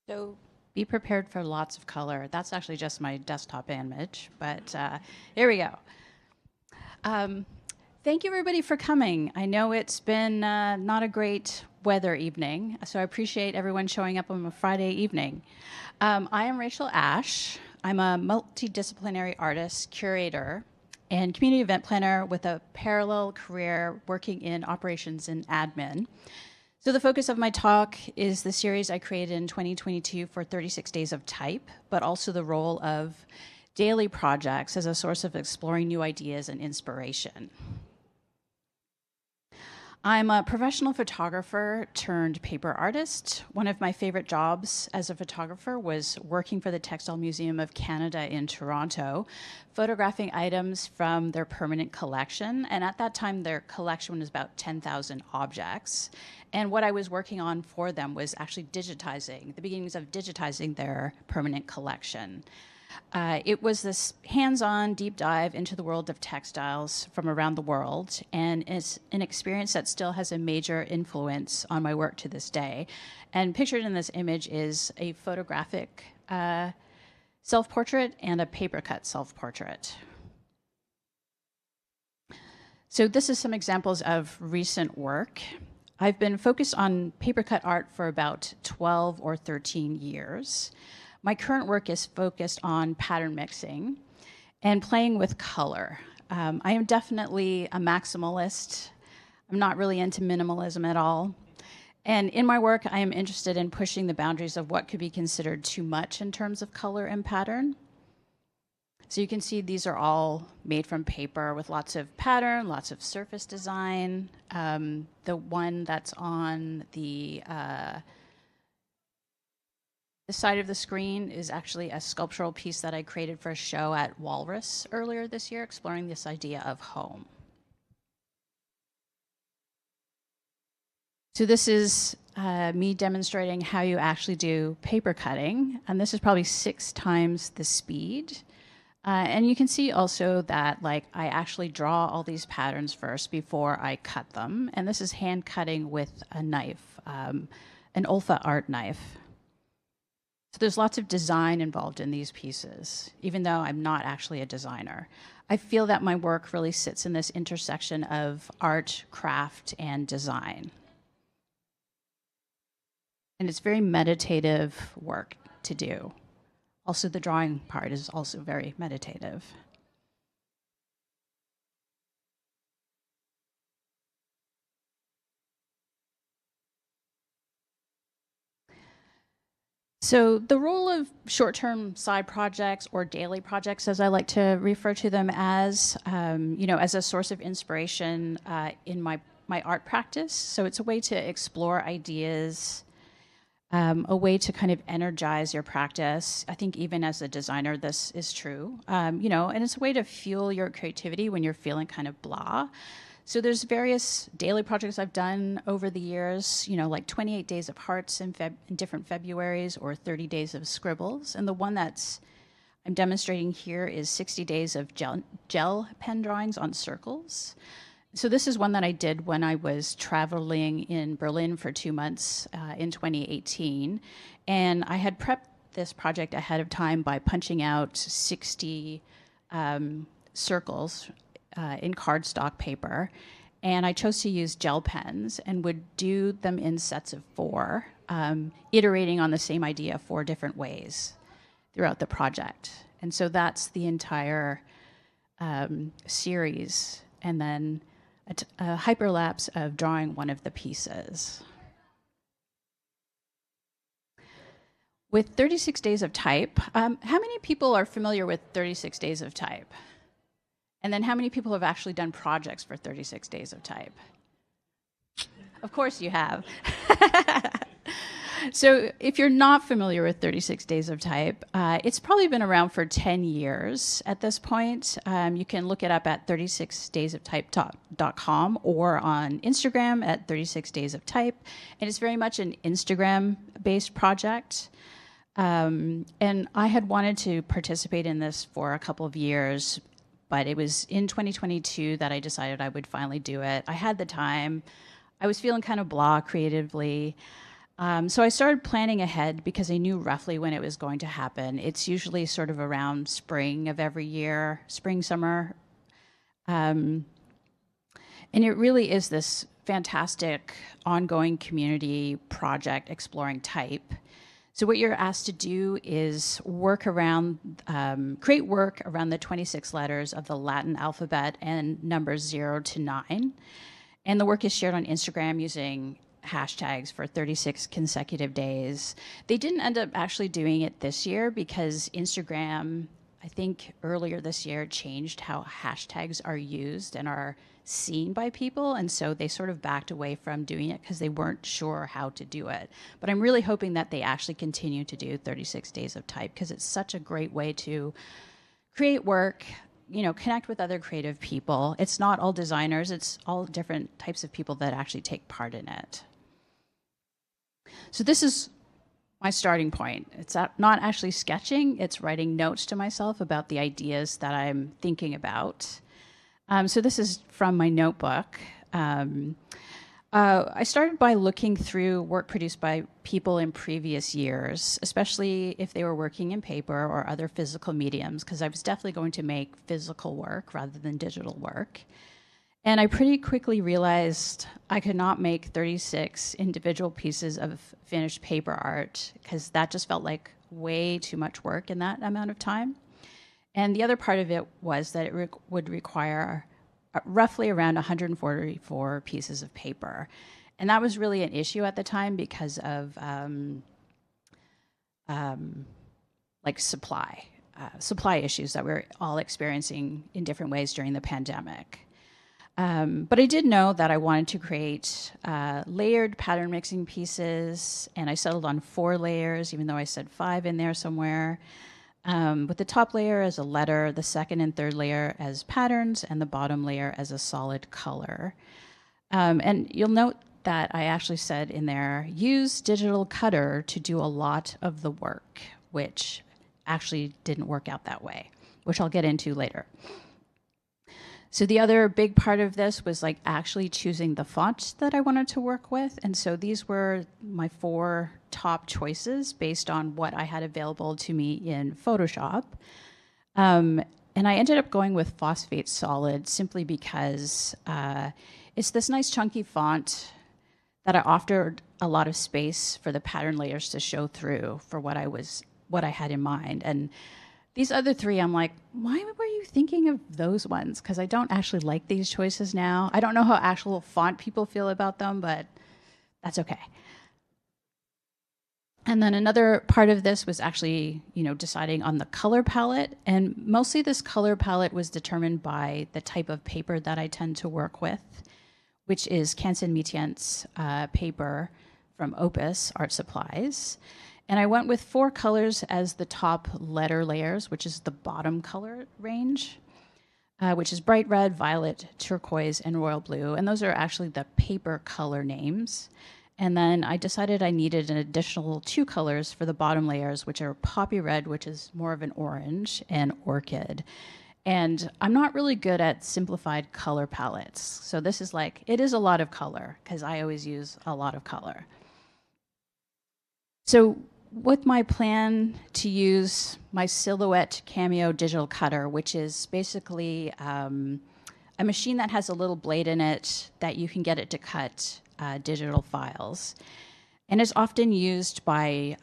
So be prepared for lots of color. That's actually just my desktop image, but here we go. Um, Thank you, everybody, for coming. I know it's been not a great weather evening, so I appreciate everyone showing up on a Friday evening. I am Rachael Ashe. I'm a multidisciplinary artist, curator, and community event planner with a parallel career working in operations and admin. So the focus of my talk is the series I created in 2022 for 36 Days of Type, but also the role of daily projects as a source of exploring new ideas and inspiration. I'm a professional photographer turned paper artist. One of my favorite jobs as a photographer was working for the Textile Museum of Canada in Toronto, photographing items from their permanent collection. And at that time, their collection was about 10,000 objects. And what I was working on for them was actually digitizing, the beginnings of digitizing their permanent collection. It was this hands-on deep dive into the world of textiles from around the world, and it's an experience that still has a major influence on my work to this day. And pictured in this image is a photographic self-portrait and a paper-cut self-portrait. So this is some examples of recent work. I've been focused on paper-cut art for about 12 or 13 years. My current work is focused on pattern mixing and playing with color. I am definitely a maximalist. I'm not really into minimalism at all. And in my work, I am interested in pushing the boundaries of what could be considered too much in terms of color and pattern. So you can see these are all made from paper with lots of pattern, lots of surface design. The one that's on the side of the screen is actually a sculptural piece that I created for a show at Walrus earlier this year, exploring this idea of home. So this is me demonstrating how you actually do paper cutting, and this is probably 6 times the speed. And you can see also that I actually draw all these patterns first before I cut them, and this is hand cutting with a knife, an Olfa art knife. So there's lots of design involved in these pieces, even though I'm not actually a designer. I feel that my work really sits in this intersection of art, craft, and design. And it's very meditative work to do. Also, the drawing part is also very meditative. So the role of short-term side projects or daily projects, as I like to refer to them as, as a source of inspiration in my art practice. So it's a way to explore ideas, a way to kind of energize your practice. I think even as a designer, this is true, and it's a way to fuel your creativity when you're feeling kind of blah. So there's various daily projects I've done over the years, like 28 Days of Hearts in different Februaries or 30 Days of Scribbles. And the one that's I'm demonstrating here is 60 days of gel pen drawings on circles. So this is one that I did when I was traveling in Berlin for 2 months in 2018. And I had prepped this project ahead of time by punching out 60 circles in cardstock paper, and I chose to use gel pens and would do them in sets of 4, iterating on the same idea 4 different ways throughout the project. And so that's the entire series, and then a hyperlapse of drawing one of the pieces. With 36 Days of Type, how many people are familiar with 36 Days of Type? And then how many people have actually done projects for 36 Days of Type? Of course you have. So if you're not familiar with 36 Days of Type, it's probably been around for 10 years at this point. You can look it up at 36daysoftype.com or on Instagram at 36 Days of Type. And it's very much an Instagram-based project. And I had wanted to participate in this for a couple of years, but it was in 2022 that I decided I would finally do it. I had the time. I was feeling kind of blah creatively. So I started planning ahead because I knew roughly when it was going to happen. It's usually sort of around spring of every year, spring, summer. Um, and it really is this fantastic ongoing community project exploring type. So what you're asked to do is create work around the 26 letters of the Latin alphabet and numbers 0 to 9. And the work is shared on Instagram using hashtags for 36 consecutive days. They didn't end up actually doing it this year because Instagram, I think earlier this year, changed how hashtags are used and are seen by people. And so they sort of backed away from doing it because they weren't sure how to do it. But I'm really hoping that they actually continue to do 36 days of type because it's such a great way to create work, connect with other creative people. It's not all designers, it's all different types of people that actually take part in it. So this is my starting point. It's not actually sketching, it's writing notes to myself about the ideas that I'm thinking about. So this is from my notebook. I started by looking through work produced by people in previous years, especially if they were working in paper or other physical mediums, because I was definitely going to make physical work rather than digital work. And I pretty quickly realized I could not make 36 individual pieces of finished paper art, because that just felt like way too much work in that amount of time. And the other part of it was that it would require roughly around 144 pieces of paper. And that was really an issue at the time because of supply issues that we're all experiencing in different ways during the pandemic. But I did know that I wanted to create layered pattern mixing pieces, and I settled on 4 layers, even though I said 5 in there somewhere. With the top layer as a letter, the second and third layer as patterns, and the bottom layer as a solid color. And you'll note that I actually said in there, use digital cutter to do a lot of the work, which actually didn't work out that way, which I'll get into later. So the other big part of this was actually choosing the font that I wanted to work with. And so these were my 4 top choices based on what I had available to me in Photoshop. And I ended up going with Phosphate Solid simply because it's this nice chunky font that I offered a lot of space for the pattern layers to show through for what I had in mind. And these other 3, I'm like, why were you thinking of those ones? Because I don't actually like these choices now. I don't know how actual font people feel about them, but that's okay. And then another part of this was actually, deciding on the color palette. And mostly this color palette was determined by the type of paper that I tend to work with, which is Canson Mitien's paper from Opus Art Supplies. And I went with 4 colors as the top letter layers, which is the bottom color range, which is bright red, violet, turquoise, and royal blue. And those are actually the paper color names. And then I decided I needed an additional 2 colors for the bottom layers, which are poppy red, which is more of an orange, and orchid. And I'm not really good at simplified color palettes. So this is it is a lot of color, because I always use a lot of color. So with my plan to use my Silhouette Cameo digital cutter, which is basically a machine that has a little blade in it that you can get it to cut digital files. And it's often used by,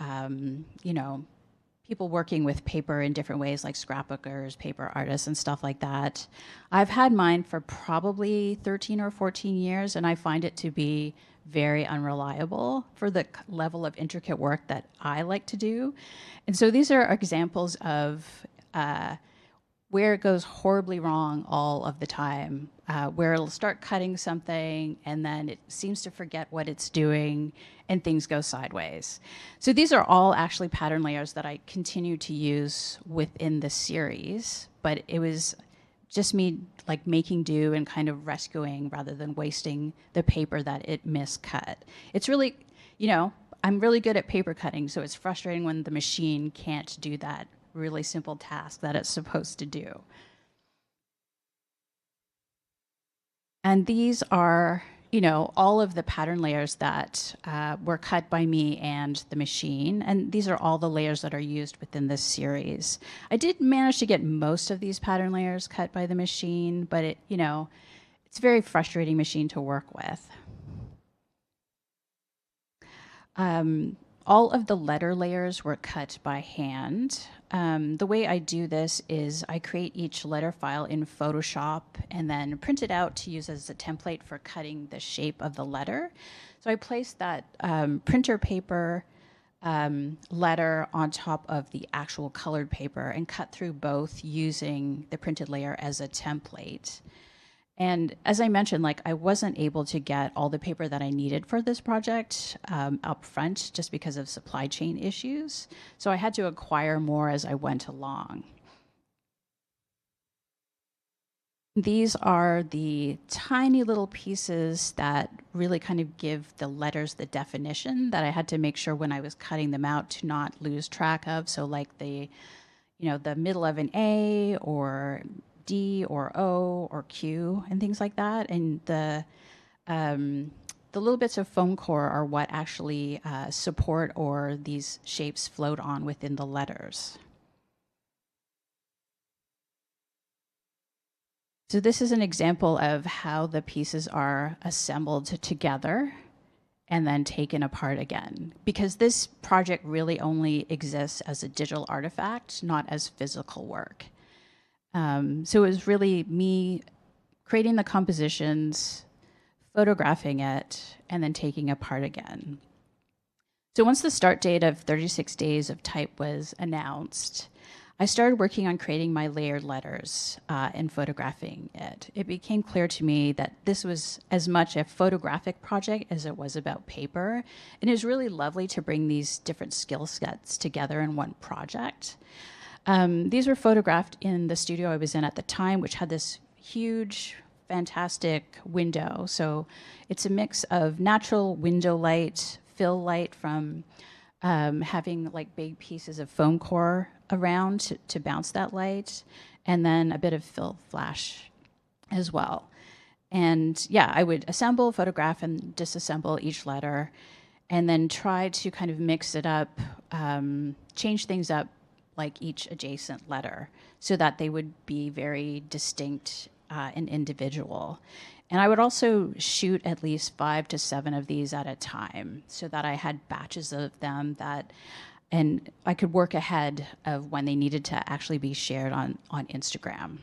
people working with paper in different ways, like scrapbookers, paper artists, and stuff like that. I've had mine for probably 13 or 14 years, and I find it to be very unreliable for the level of intricate work that I like to do. And so these are examples of where it goes horribly wrong all of the time, where it'll start cutting something and then it seems to forget what it's doing and things go sideways. So these are all actually pattern layers that I continue to use within the series, but it was just me making do and kind of rescuing rather than wasting the paper that it miscut. It's really, I'm really good at paper cutting, so it's frustrating when the machine can't do that really simple task that it's supposed to do. And these are you know, all of the pattern layers that were cut by me and the machine, and these are all the layers that are used within this series. I did manage to get most of these pattern layers cut by the machine, but it, you know, it's a very frustrating machine to work with. All of the letter layers were cut by hand. The way I do this is I create each letter file in Photoshop and then print it out to use as a template for cutting the shape of the letter. So I place that printer paper letter on top of the actual colored paper and cut through both using the printed layer as a template. And as I mentioned, like I wasn't able to get all the paper that I needed for this project up front just because of supply chain issues. So I had to acquire more as I went along. These are the tiny little pieces that really kind of give the letters the definition that I had to make sure when I was cutting them out to not lose track of. So like the, you know, the middle of an A or D or O or Q and things like that. And the little bits of foam core are what actually support or these shapes float on within the letters. So this is an example of how the pieces are assembled together and then taken apart again, because this project really only exists as a digital artifact, not as physical work. So it was really me creating the compositions, photographing it, and then taking apart again. So once the start date of 36 days of type was announced, I started working on creating my layered letters and photographing it. It became clear to me that this was as much a photographic project as it was about paper. And it was really lovely to bring these different skill sets together in one project. These were photographed in the studio I was in at the time, which had this huge, fantastic window. So it's a mix of natural window light, fill light from having like big pieces of foam core around to bounce that light, and then a bit of fill flash as well. And yeah, I would assemble, photograph, and disassemble each letter, and then try to kind of mix it up, change things up like each adjacent letter so that they would be very distinct and individual. And I would also shoot at least 5 to 7 of these at a time so that I had batches of them that, and I could work ahead of when they needed to actually be shared on Instagram.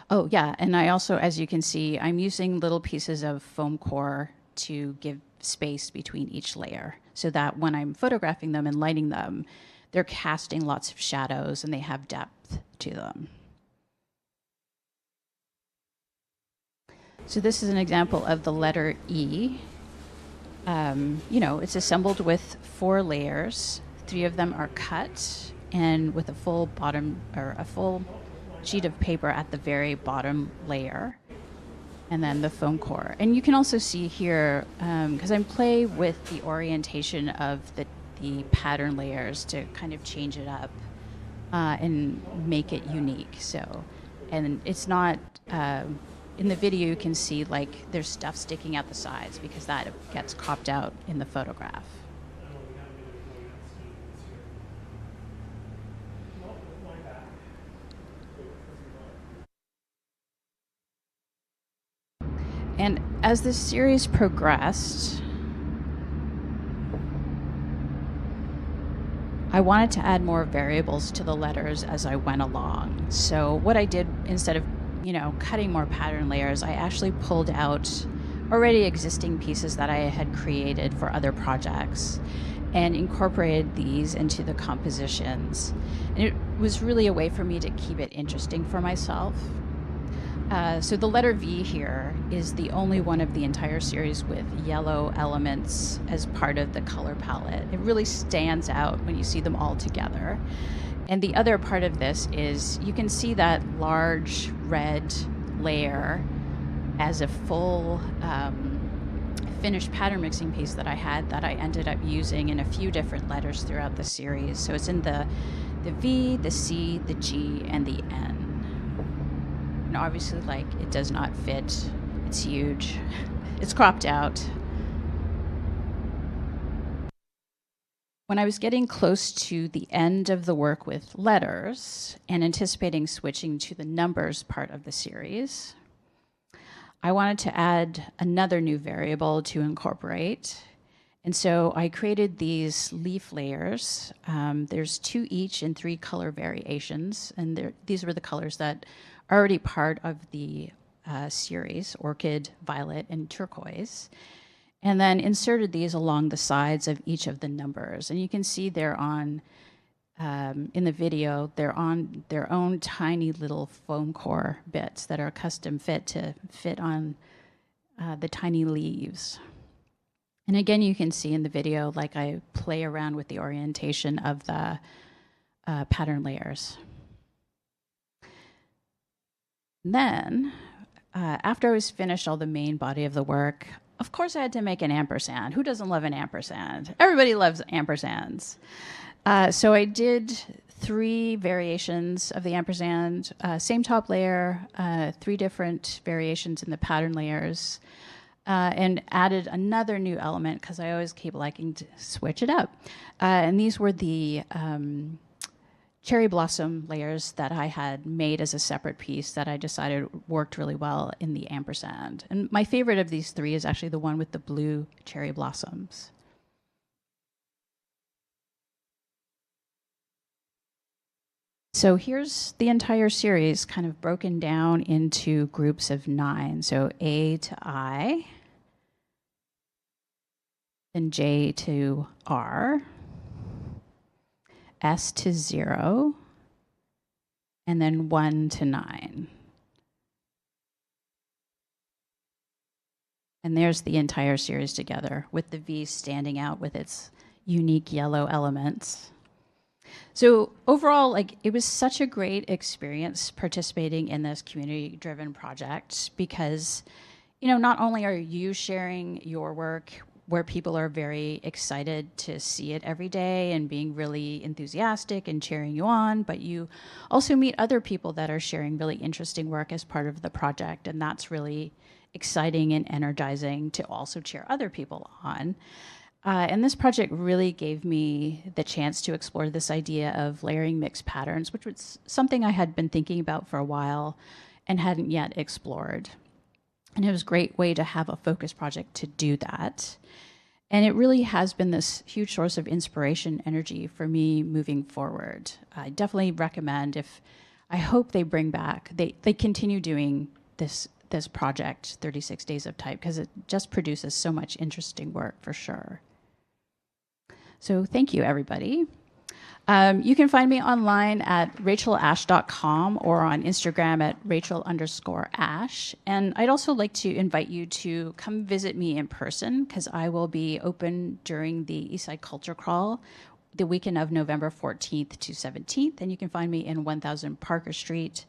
Oh yeah, and I also, as you can see, I'm using little pieces of foam core to give space between each layer so that when I'm photographing them and lighting them, they're casting lots of shadows and they have depth to them. So this is an example of the letter E. You know, it's assembled with 4 layers. 3 of them are cut and with a full bottom or a full sheet of paper at the very bottom layer, and then the foam core. And you can also see here, because I'm playing with the orientation of the pattern layers to kind of change it up and make it unique. So, and it's not, in the video you can see like there's stuff sticking out the sides because that gets cropped out in the photograph. And as this series progressed, I wanted to add more variables to the letters as I went along. So what I did, instead of, you know, cutting more pattern layers, I actually pulled out already existing pieces that I had created for other projects and incorporated these into the compositions. And it was really a way for me to keep it interesting for myself. So the letter V here is the only one of the entire series with yellow elements as part of the color palette. It really stands out when you see them all together. And the other part of this is you can see that large red layer as a full finished pattern mixing piece that I had that I ended up using in a few different letters throughout the series. So it's in the V, the C, the G, and the N. And obviously, like, it does not fit It's huge. It's cropped out. When I was getting close to the end of the work with letters and anticipating switching to the numbers part of the series, I wanted to add another new variable to incorporate. And so I created these leaf layers. There's 2 each in 3 color variations. And these were the colors that are already part of the series, orchid, violet, and turquoise. And then inserted these along the sides of each of the numbers. And you can see they're on, in the video, they're on their own tiny little foam core bits that are custom fit to fit on the tiny leaves. And again, you can see in the video, like I play around with the orientation of the pattern layers. And then, after I was finished all the main body of the work, of course I had to make an ampersand. Who doesn't love an ampersand? Everybody loves ampersands. So I did 3 variations of the ampersand, same top layer, 3 different variations in the pattern layers, and added another new element because I always keep liking to switch it up. And these were the cherry blossom layers that I had made as a separate piece that I decided worked really well in the ampersand. And my favorite of these 3 is actually the one with the blue cherry blossoms. So here's the entire series kind of broken down into groups of 9. So A to I, then J to R, S to 0, and then 1 to 9. And there's the entire series together with the V standing out with its unique yellow elements. So overall, like, it was such a great experience participating in this community-driven project because, you know, not only are you sharing your work where people are very excited to see it every day and being really enthusiastic and cheering you on, but you also meet other people that are sharing really interesting work as part of the project, and that's really exciting and energizing to also cheer other people on. And this project really gave me the chance to explore this idea of layering mixed patterns, which was something I had been thinking about for a while and hadn't yet explored. And it was a great way to have a focus project to do that. And it really has been this huge source of inspiration, energy for me moving forward. I definitely recommend, I hope they bring back, they continue doing this project, 36 Days of Type, because it just produces so much interesting work for sure. So thank you, everybody. You can find me online at rachaelashe.com or on Instagram at Rachael_Ashe. And I'd also like to invite you to come visit me in person because I will be open during the Eastside Culture Crawl the weekend of November 14th to 17th. And you can find me in 1000 Parker Street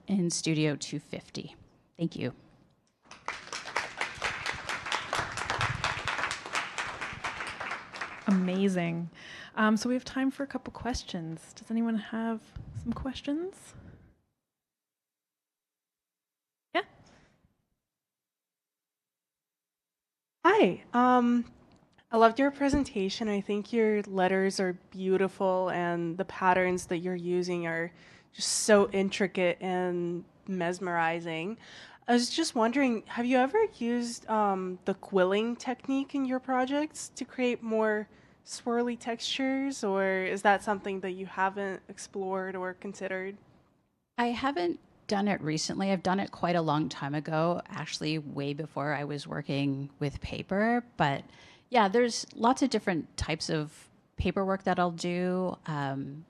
in Studio 250. Thank you. Amazing. So we have time for a couple questions. Does anyone have some questions? Yeah. Hi. I loved your presentation. I think your letters are beautiful and the patterns that you're using are just so intricate and mesmerizing. I was just wondering, have you ever used the quilling technique in your projects to create more swirly textures, or is that something that you haven't explored or considered? I haven't done it recently. I've done it quite a long time ago, actually way before I was working with paper. But yeah, there's lots of different types of paperwork that I'll do,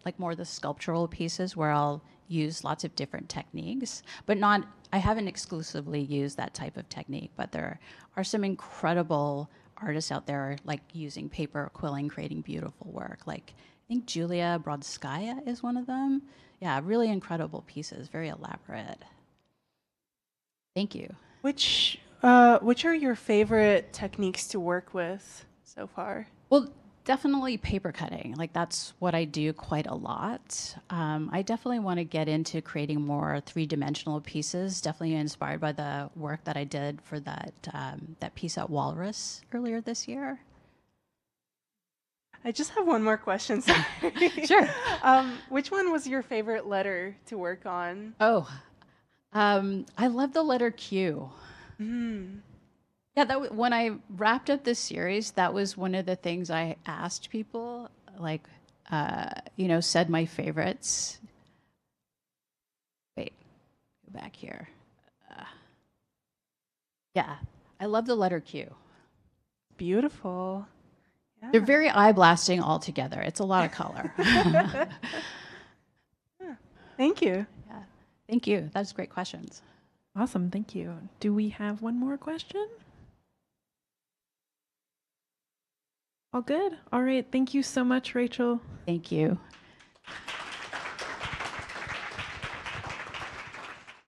like more the sculptural pieces where I'll use lots of different techniques, but I haven't exclusively used that type of technique, but there are some incredible artists out there like using paper quilling, creating beautiful work. Like I think Julia Brodskaya is one of them. Yeah, really incredible pieces, very elaborate. Thank you. Which are your favorite techniques to work with so far? Well, Definitely paper cutting. Like that's what I do quite a lot. I definitely want to get into creating more three-dimensional pieces. Definitely inspired by the work that I did for that piece at Walrus earlier this year. I just have one more question. Sorry. Sure. Which one was your favorite letter to work on? Oh, I love the letter Q. Yeah, when I wrapped up this series, that was one of the things I asked people, like, said my favorites. Wait, go back here. Yeah, I love the letter Q. Beautiful. Yeah. They're very eye-blasting altogether. It's a lot of color. Thank you. Yeah, thank you. That's great questions. Awesome, thank you. Do we have one more question? All good? All right, thank you so much, Rachel. Thank you.